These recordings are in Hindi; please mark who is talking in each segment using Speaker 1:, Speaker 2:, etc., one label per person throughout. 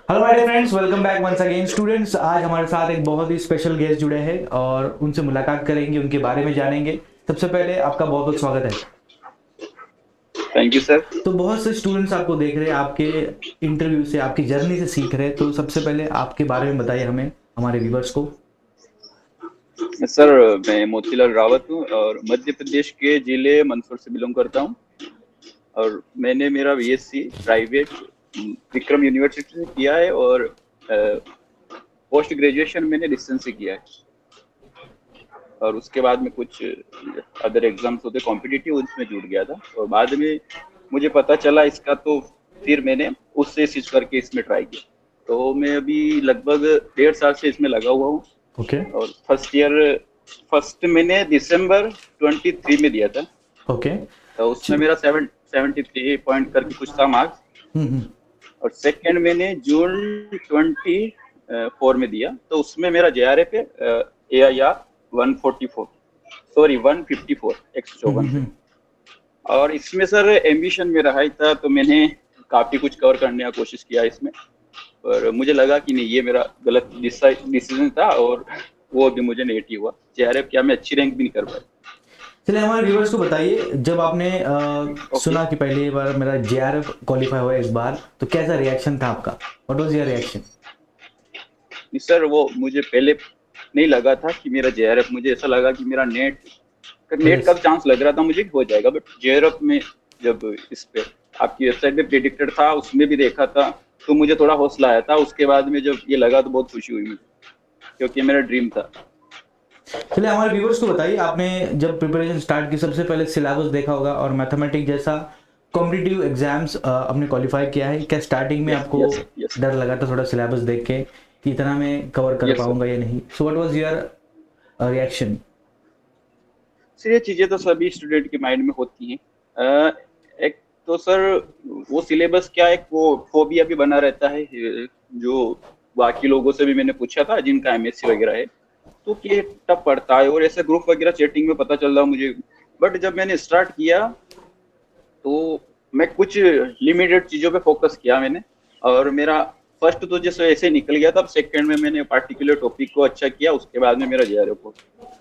Speaker 1: Hello my dear friends, welcome back once again students. आज हमारे साथ एक बहुत ही स्पेशल गेस्ट जुड़े हैं और उनसे मुलाकात करेंगे, उनके बारे में जानेंगे। सबसे पहले आपका बहुत बहुत स्वागत है।
Speaker 2: Thank you sir.
Speaker 1: तो बहुत से स्टूडेंट्स आपको देख रहे हैं, आपके इंटरव्यू से, आपकी जर्नी से सीख रहे हैं। तो सबसे पहले आपके बारे में बताइए हमें, हमारे व्यूवर्स को।
Speaker 2: सर मैं मोतीलाल रावत हूँ और मध्य प्रदेश के जिले मंदसौर से बिलोंग करता हूँ। और मैंने मेरा बीएससी प्राइवेट विक्रम यूनिवर्सिटी से किया है और पोस्ट ग्रेजुएशन मैंने डिस्टेंस से किया है। और उसके बाद में कुछ अदर एग्जाम्स होते कॉम्पिटिटिव, उसमें जुड़ गया था और बाद में मुझे पता चला इसका, तो फिर मैंने उससे स्विच करके इसमें ट्राई किया। तो मैं अभी लगभग 1.5 साल से इसमें लगा हुआ हूँ।
Speaker 1: ओके।
Speaker 2: और फर्स्ट मैंने दिसंबर 23 में दिया था।
Speaker 1: ओके।
Speaker 2: तो उसमें मेरा 73 पॉइंट करके कुछ था मार्क्स।
Speaker 1: हम्म।
Speaker 2: और सेकंड मैंने जून 24 में दिया, तो उसमें मेरा JRF है AIR 144, सॉरी 154, 154 पे।
Speaker 1: हम्म।
Speaker 2: और इसमें सर एम्बिशन मेरा हाई था, तो मैंने काफी कुछ कवर करने का कोशिश किया इसमें। पर मुझे लगा कि नहीं, ये मेरा गलत डिसीजन था और वो भी मुझे नेगेटिव हुआ। JRF क्या मैं अच्छी रैंक भी नहीं कर पाया।
Speaker 1: चलिए, हमारे व्यूवर्स को बताइए, जब आपने
Speaker 2: ओके।
Speaker 1: सुना कि पहली बार मेरा जेआरएफ क्वालिफाई हुआ है इस बार, तो कैसा रिएक्शन था आपका? What was your reaction?
Speaker 2: Sir वो मुझे पहले नहीं लगा था कि मेरा JRF, मुझे ऐसा लगा कि मेरा नेट का
Speaker 1: यस।
Speaker 2: चांस लग रहा था मुझे कि हो जाएगा। बट JRF में जब इस पे आपकी वेबसाइट पे प्रिडिक्टेड था, उसमें भी देखा था, तो मुझे थोड़ा हौसला आया था। उसके बाद में जब ये लगा तो बहुत खुशी हुई मुझे, क्योंकि मेरा ड्रीम था।
Speaker 1: चलिए, हमारे व्यूवर्स को बताइए, आपने जब प्रिपरेशन स्टार्ट की, सबसे पहले सिलेबस देखा होगा और मैथमेटिक्स जैसा कॉम्पिटिटिव एग्जाम्स आपने क्वालिफाई किया है। क्या स्टार्टिंग में
Speaker 2: यस
Speaker 1: आपको
Speaker 2: यस यस
Speaker 1: डर लगा था थोड़ा सिलेबस देख के कि इतना मैं कवर कर
Speaker 2: यस सर।
Speaker 1: पाऊंगा या नहीं? So what was your reaction?
Speaker 2: Sir ये चीजें तो सभी स्टूडेंट के माइंड में होती हैं। एक तो सर वो सिलेबस क्या, एक वो फोबिया भी बना रहता है, जो बाकी लोगों से भी मैंने पूछा था जिनका MSc वगैरह है, तो कि टफ पड़ता है और ऐसे ग्रुप वगैरह चैटिंग में पता चल रहा मुझे। बट जब मैंने स्टार्ट किया तो मैं कुछ लिमिटेड चीजों पे फोकस किया मैंने। और मेरा फर्स्ट तो जैसे ऐसे निकल गया था, अब सेकंड में मैंने पार्टिकुलर टॉपिक को अच्छा किया, उसके बाद में मेरा JRF हो।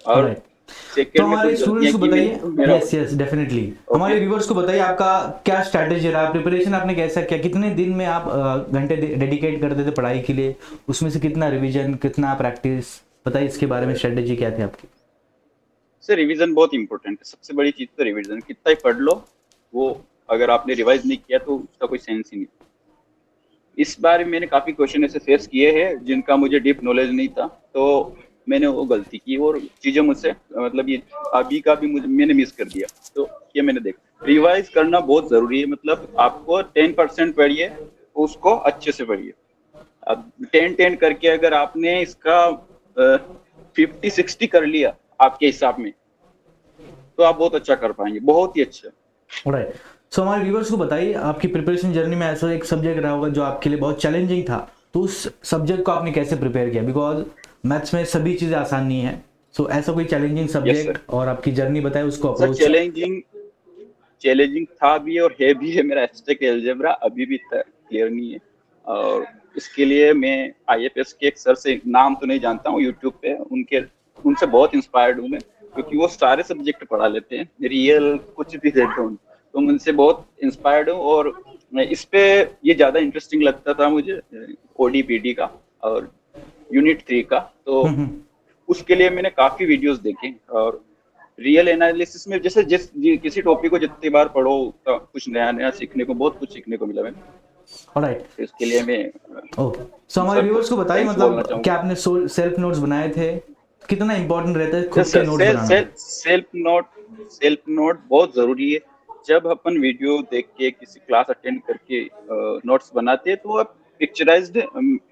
Speaker 2: और
Speaker 1: ऑलराइट। तो
Speaker 2: सेकंड में
Speaker 1: हमारे
Speaker 2: कुछ
Speaker 1: स्टूडेंट्स
Speaker 2: गलतियां
Speaker 1: को
Speaker 2: की मैंने
Speaker 1: बताइए।
Speaker 2: तो मेरा।
Speaker 1: Yes yes, definitely.
Speaker 2: ओके।
Speaker 1: हमारे व्यूवर्स को बताइए, आपका क्या स्ट्रैटेजी रहा, प्रिपरेशन आपने कैसा किया, कितने दिन में आप घंटे डेडिकेट करते थे पढ़ाई के लिए, उसमें से कितना रिवीजन, कितना प्रैक्टिस? बताइए इसके बारे में, स्ट्रैटेजी क्या थी आपकी?
Speaker 2: सर रिवीजन बहुत इंपॉर्टेंट है, सबसे बड़ी चीज तो रिवीजन, कितना ही पढ़ लो वो, अगर आपने रिवाइज नहीं किया तो उसका कोई सेंस ही नहीं। इस बार मैंने काफी क्वेश्चन ऐसे फेस किए हैं जिनका मुझे डीप नॉलेज नहीं था, तो मैंने वो गलती की और चीजें मुझसे, मतलब ये अभी का भी मुझे मैंने मिस कर दिया। तो ये मैंने देखा, रिवाइज करना बहुत जरूरी है। मतलब आपको 10% पढ़िए, उसको अच्छे से पढ़िए। अब 10-10 करके अगर आपने इसका 50-60 कर लिया आपके हिसाब में, तो आप बहुत अच्छा कर पाएंगे, बहुत ही अच्छा।
Speaker 1: राइट। सो हमारे व्यूवर्स को बताइए, आपकी प्रिपरेशन जर्नी में ऐसा एक सब्जेक्ट रहा होगा जो आपके लिए बहुत चैलेंजिंग था, तो उस सब्जेक्ट को आपने कैसे प्रिपेयर किया? बिकॉज मैथ्स में सभी चीज़ें आसान नहीं है। सो ऐसा कोई चैलेंजिंग
Speaker 2: यस सर।
Speaker 1: सब्जेक्ट और आपकी जर्नी बताए, उसको
Speaker 2: सर
Speaker 1: अप्रोच।
Speaker 2: चैलेंजिंग था भी और है भी है। मेरा एब्स्ट्रैक्ट अलजेब्रा अभी भी क्लियर नहीं है। और इसके लिए मैं IFS के एक सर से, नाम तो नहीं जानता हूँ, यूट्यूब पे उनसे बहुत इंस्पायर्ड हूँ मैं, क्योंकि वो सारे सब्जेक्ट पढ़ा लेते हैं, रियल कुछ भी देते हैं। तो मैं उनसे बहुत इंस्पायर्ड हूँ और मैं इस पे, ये ज्यादा इंटरेस्टिंग लगता था मुझे, ODPD का और यूनिट 3 का। तो उसके लिए मैंने काफी वीडियोस देखे और रियल एनालिसिस में, जैसे किसी टॉपिक को जितनी बार पढ़ो तो कुछ नया नया सीखने को, बहुत कुछ सीखने को मिला मैंने।
Speaker 1: राइट।
Speaker 2: तो इसके लिए मैं
Speaker 1: ओके। सो हमारे
Speaker 2: सर को
Speaker 1: व्यूवर्स को बताइए,
Speaker 2: थैंक्स बोलना
Speaker 1: मतलब क्या
Speaker 2: चाहूंगा।
Speaker 1: आपने सेल्फ नोट्स बनाए थे? कितना इंपॉर्टेंट रहता है खुद
Speaker 2: यस
Speaker 1: के
Speaker 2: सर,
Speaker 1: नोट्स बनाना?
Speaker 2: सेल्फ नोट बहुत जरूरी है। जब अपन वीडियो देख के किसी क्लास अटेंड करके नोट्स बनाते हैं, तो वो पिक्चराइज्ड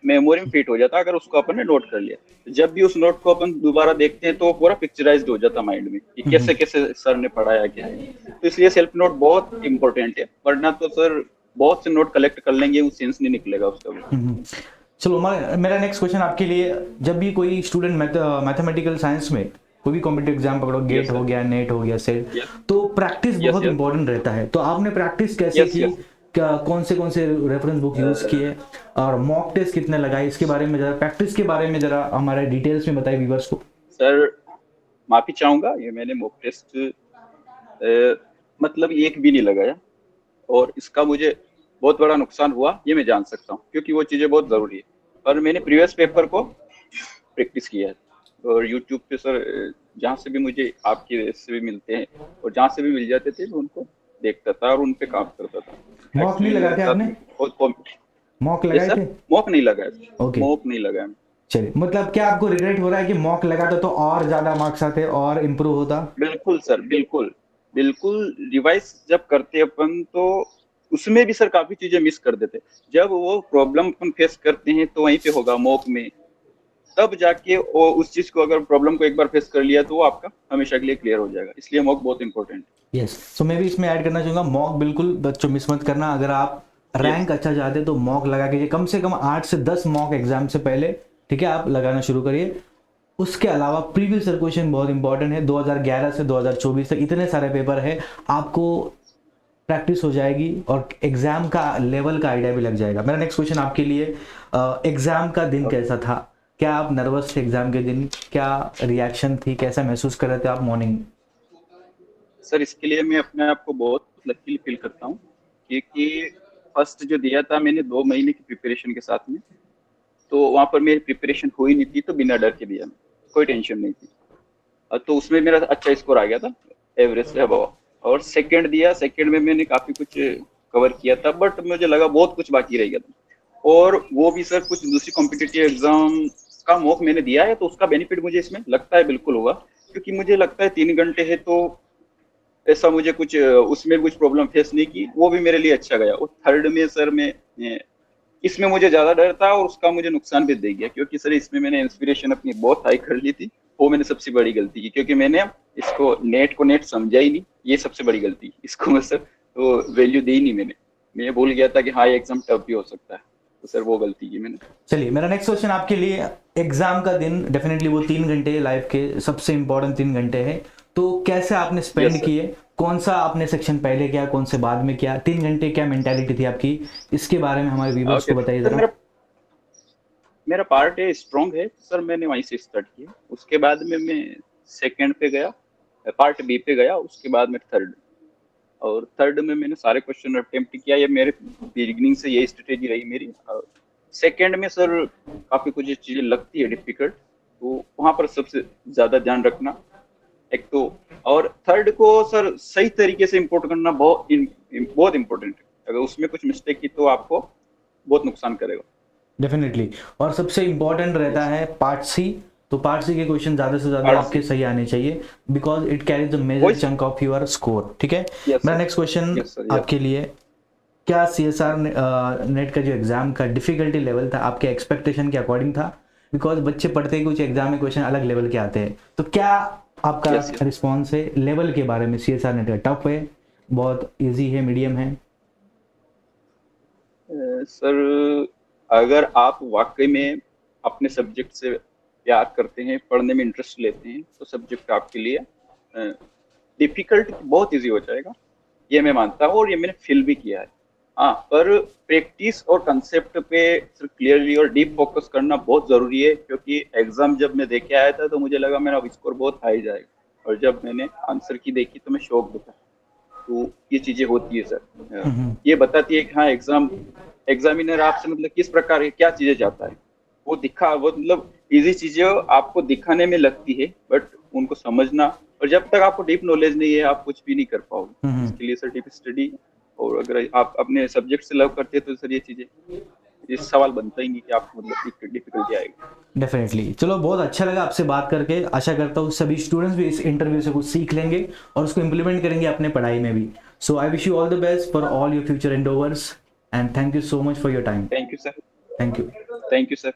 Speaker 2: मेमोरी में फिट हो जाता है, अगर उसको अपन ने नोट कर लिया। तो जब भी उस नोट को अपन दोबारा देखते हैं, तो वो पूरा पिक्चराइज्ड हो जाता माइंड में कि कैसे कैसे सर ने पढ़ाया क्या है। तो इसलिए सेल्फ नोट बहुत इंपॉर्टेंट है, वरना तो सर बहुत से नोट कलेक्ट कर लेंगे, वो सेंस नहीं निकलेगा उसका भी।
Speaker 1: चलो, मेरा नेक्स्ट क्वेश्चन आपके लिए, जब भी कोई स्टूडेंट मैथमेटिकल साइंस में कोई भी कॉम्पिटिटिव एग्जाम पकड़ो, गेट
Speaker 2: यस
Speaker 1: हो
Speaker 2: सर।
Speaker 1: गया, नेट हो गया, सेट,
Speaker 2: यस
Speaker 1: तो प्रैक्टिस
Speaker 2: यस
Speaker 1: बहुत
Speaker 2: यस
Speaker 1: इंपॉर्टेंट रहता है। तो आपने प्रैक्टिस कैसे
Speaker 2: यस
Speaker 1: की?
Speaker 2: यस
Speaker 1: कौन से रेफरेंस बुक यूज़ किए और मॉक टेस्ट कितने लगाए, इसके बारे में ज़रा, प्रैक्टिस के बारे में ज़रा हमारे डिटेल्स में बताइए व्यूवर्स को।
Speaker 2: सर माफी चाहूंगा, ये मैंने मॉक टेस्ट मतलब एक भी नहीं लगाया, और इसका मुझे बहुत बड़ा नुकसान हुआ ये मैं जान सकता हूँ, क्योंकि वो चीज़ें बहुत ज़रूरी है। पर मैंने प्रीवियस पेपर को प्रैक्टिस किया है, और यूट्यूब पे सर जहाँ से भी मुझे आपके इससे भी मिलते हैं और जहाँ से भी मिल जाते थे मैं उनको देखता था और उन पे काम करता था।
Speaker 1: मॉक नहीं
Speaker 2: एक्चुअली मेरे
Speaker 1: लगाए थे
Speaker 2: साथ
Speaker 1: आपने?
Speaker 2: बहुत
Speaker 1: मॉक
Speaker 2: ये
Speaker 1: लगाए
Speaker 2: सर
Speaker 1: थे?
Speaker 2: मॉक नहीं लगाया,
Speaker 1: ओके,
Speaker 2: मॉक नहीं लगाया।
Speaker 1: चलिए, मतलब क्या आपको रिग्रेट हो रहा है कि मॉक लगाता तो और ज़्यादा मार्क्स आते और इम्प्रूव होता?
Speaker 2: बिल्कुल सर, बिल्कुल बिल्कुल। रिवाइज जब करते अपन तो उसमें भी सर काफी चीजें मिस कर देते। जब वो प्रॉब्लम अपन फेस करते हैं तो वहीं पे होगा मॉक में, तब जाके वो उस चीज को, अगर प्रॉब्लम को एक बार फेस कर लिया तो वो आपका हमेशा के लिए क्लियर हो जाएगा। इसलिए मॉक बहुत इंपॉर्टेंट
Speaker 1: यस, सो मैं भी इसमें ऐड करना चाहूँगा, मॉक बिल्कुल बच्चों मिस मत करना। अगर आप
Speaker 2: है। यस
Speaker 1: रैंक अच्छा चाहते हैं तो मॉक लगा के कम से कम 8 से 10 मॉक एग्जाम से पहले, ठीक है, आप लगाना शुरू करिए। उसके अलावा प्रीवियस ईयर क्वेश्चन बहुत इंपॉर्टेंट है, 2011 से 2024 तक इतने सारे पेपर है, आपको प्रैक्टिस हो जाएगी और एग्जाम का लेवल का आइडिया भी लग जाएगा। मेरा नेक्स्ट क्वेश्चन आपके लिए, एग्जाम का दिन कैसा था? क्या आप नर्वस थे एग्जाम के दिन? क्या रिएक्शन थी? कैसा महसूस कर रहे थे आप मॉर्निंग?
Speaker 2: सर, इसके लिए मैं अपने आप को बहुत लकीली फील करता हूँ, क्योंकि फर्स्ट जो दिया था मैंने 2 महीने की प्रिपरेशन के साथ में, तो वहाँ पर मेरी प्रिपरेशन हुई नहीं थी, तो बिना डर के दिया, कोई टेंशन नहीं थी। तो उसमें मेरा अच्छा स्कोर आ गया था, एवरेज से अबव। और सेकंड दिया, सेकंड में मैंने काफी कुछ कवर किया था, बट मुझे लगा बहुत कुछ बाकी रह गया था। और वो भी सर कुछ दूसरी कॉम्पिटिटिव एग्जाम का मॉक मैंने दिया है, तो उसका बेनिफिट मुझे इसमें लगता है बिल्कुल होगा, क्योंकि मुझे लगता है 3 घंटे है, तो ऐसा मुझे कुछ उसमें कुछ प्रॉब्लम फेस नहीं की, वो भी मेरे लिए अच्छा गया। और थर्ड में सर मैं इसमें मुझे ज्यादा डर था और उसका मुझे नुकसान भी दे गया, क्योंकि सर इसमें मैंने इंस्पिरेशन अपनी बहुत हाई कर ली थी। वो मैंने सबसे बड़ी गलती की, क्योंकि मैंने इसको नेट समझा ही नहीं, ये सबसे बड़ी गलती की। इसको मैं सर तो वैल्यू दी ही नहीं मैंने, मैं भूल गया था कि हाँ ये एग्जाम टफ भी हो सकता है, तो सर वो गलती की मैंने।
Speaker 1: चलिए, मेरा नेक्स्ट क्वेश्चन आपके लिए, एग्जाम का दिन डेफिनेटली वो 3 घंटे लाइफ के सबसे इंपॉर्टेंट 3 घंटे हैं, तो कैसे आपने
Speaker 2: यस
Speaker 1: स्पेंड
Speaker 2: सर।
Speaker 1: किए? कौन सा आपने सेक्शन पहले किया, कौन से बाद में किया? 3 घंटे क्या मेंटालिटी थी आपकी? इसके बारे में हमारे व्यूवर्स
Speaker 2: ओके
Speaker 1: को बताइए
Speaker 2: सर,
Speaker 1: जरा।
Speaker 2: मेरा मेरा पार्ट है स्ट्रॉन्ग है सर, मैंने वहीं से स्टार्ट किया। उसके बाद में मैं सेकंड पे गया, पार्ट बी पे गया, उसके बाद में थर्ड। और थर्ड में मैंने सारे क्वेश्चन अटेम्प्ट किया, ये मेरे बिगिनिंग से यही स्ट्रेटेजी रही मेरी। सेकंड में सर काफी कुछ चीजें लगती है डिफिकल्ट, तो वहां पर सबसे ज्यादा ध्यान रखना एक तो। और थर्ड को सर सही तरीके से इम्पोर्ट करना बहुत इंपॉर्टेंट है। अगर उसमें कुछ मिस्टेक की तो आपको बहुत नुकसान करेगा।
Speaker 1: डेफिनेटली, और सबसे इंपॉर्टेंट रहता
Speaker 2: Yes,
Speaker 1: है पार्ट सी। तो पार्ट सी के क्वेश्चन ज़्यादा से ज़्यादा
Speaker 2: पार्ट
Speaker 1: आपके
Speaker 2: सी।
Speaker 1: सही आने चाहिए, because it carries the major
Speaker 2: वही।
Speaker 1: चंक ऑफ योर स्कोर, ठीक है।
Speaker 2: यस
Speaker 1: मेरा
Speaker 2: sir.
Speaker 1: Next question
Speaker 2: yes sir. Yes.
Speaker 1: आपके लिए, क्या सी एस आर नेट का जो एग्जाम का डिफिकल्टी लेवल था आपके एक्सपेक्टेशन के अकॉर्डिंग था? बिकॉज बच्चे पढ़ते ही कुछ एग्जाम में क्वेश्चन अलग लेवल के आते हैं, तो क्या आपका
Speaker 2: यस। यस
Speaker 1: रिस्पॉन्स है लेवल के बारे में? सी एस आर नेट का टफ है, बहुत ईजी है, मीडियम है?
Speaker 2: सर, अगर आप वाकई में अपने सब्जेक्ट से प्यार करते हैं, पढ़ने में इंटरेस्ट लेते हैं, तो सब्जेक्ट आपके लिए डिफिकल्ट बहुत इजी हो जाएगा, ये मैं मानता हूँ, और ये मैंने फील भी किया है। हाँ, पर प्रैक्टिस और कंसेप्ट पे क्लियरली और डीप फोकस करना बहुत जरूरी है, क्योंकि एग्जाम जब मैं देके आया था तो मुझे लगा मेरा स्कोर बहुत हाई जाएगा, और जब मैंने आंसर की देखी तो मैं शॉक था। तो ये चीजें होती है सर, ये बताती है कि हाँ एग्जामिनर आपसे मतलब किस प्रकार की क्या चीजें चाहता है। वो मतलब इजी चीजें आपको दिखाने में लगती है, बट उनको समझना, और जब तक आपको डीप नॉलेज नहीं है आप कुछ भी नहीं कर पाओगे। इसके लिए सर डीप स्टडी, और अगर आप अपने सब्जेक्ट से लव करते हैं तो सर ये चीजें, ये सवाल बनता ही नहीं कि आपको मतलब डिफिकल्टी आएगी।
Speaker 1: डेफिनेटली, चलो, बहुत अच्छा लगा आपसे बात करके। आशा करता हूँ सभी स्टूडेंट्स भी इस इंटरव्यू से कुछ सीख लेंगे और उसको इम्प्लीमेंट करेंगे अपने पढ़ाई में भी। So I wish you all the best for all your future endeavours, and thank you so much for your time.
Speaker 2: Thank you sir.
Speaker 1: Thank you.
Speaker 2: Thank you sir.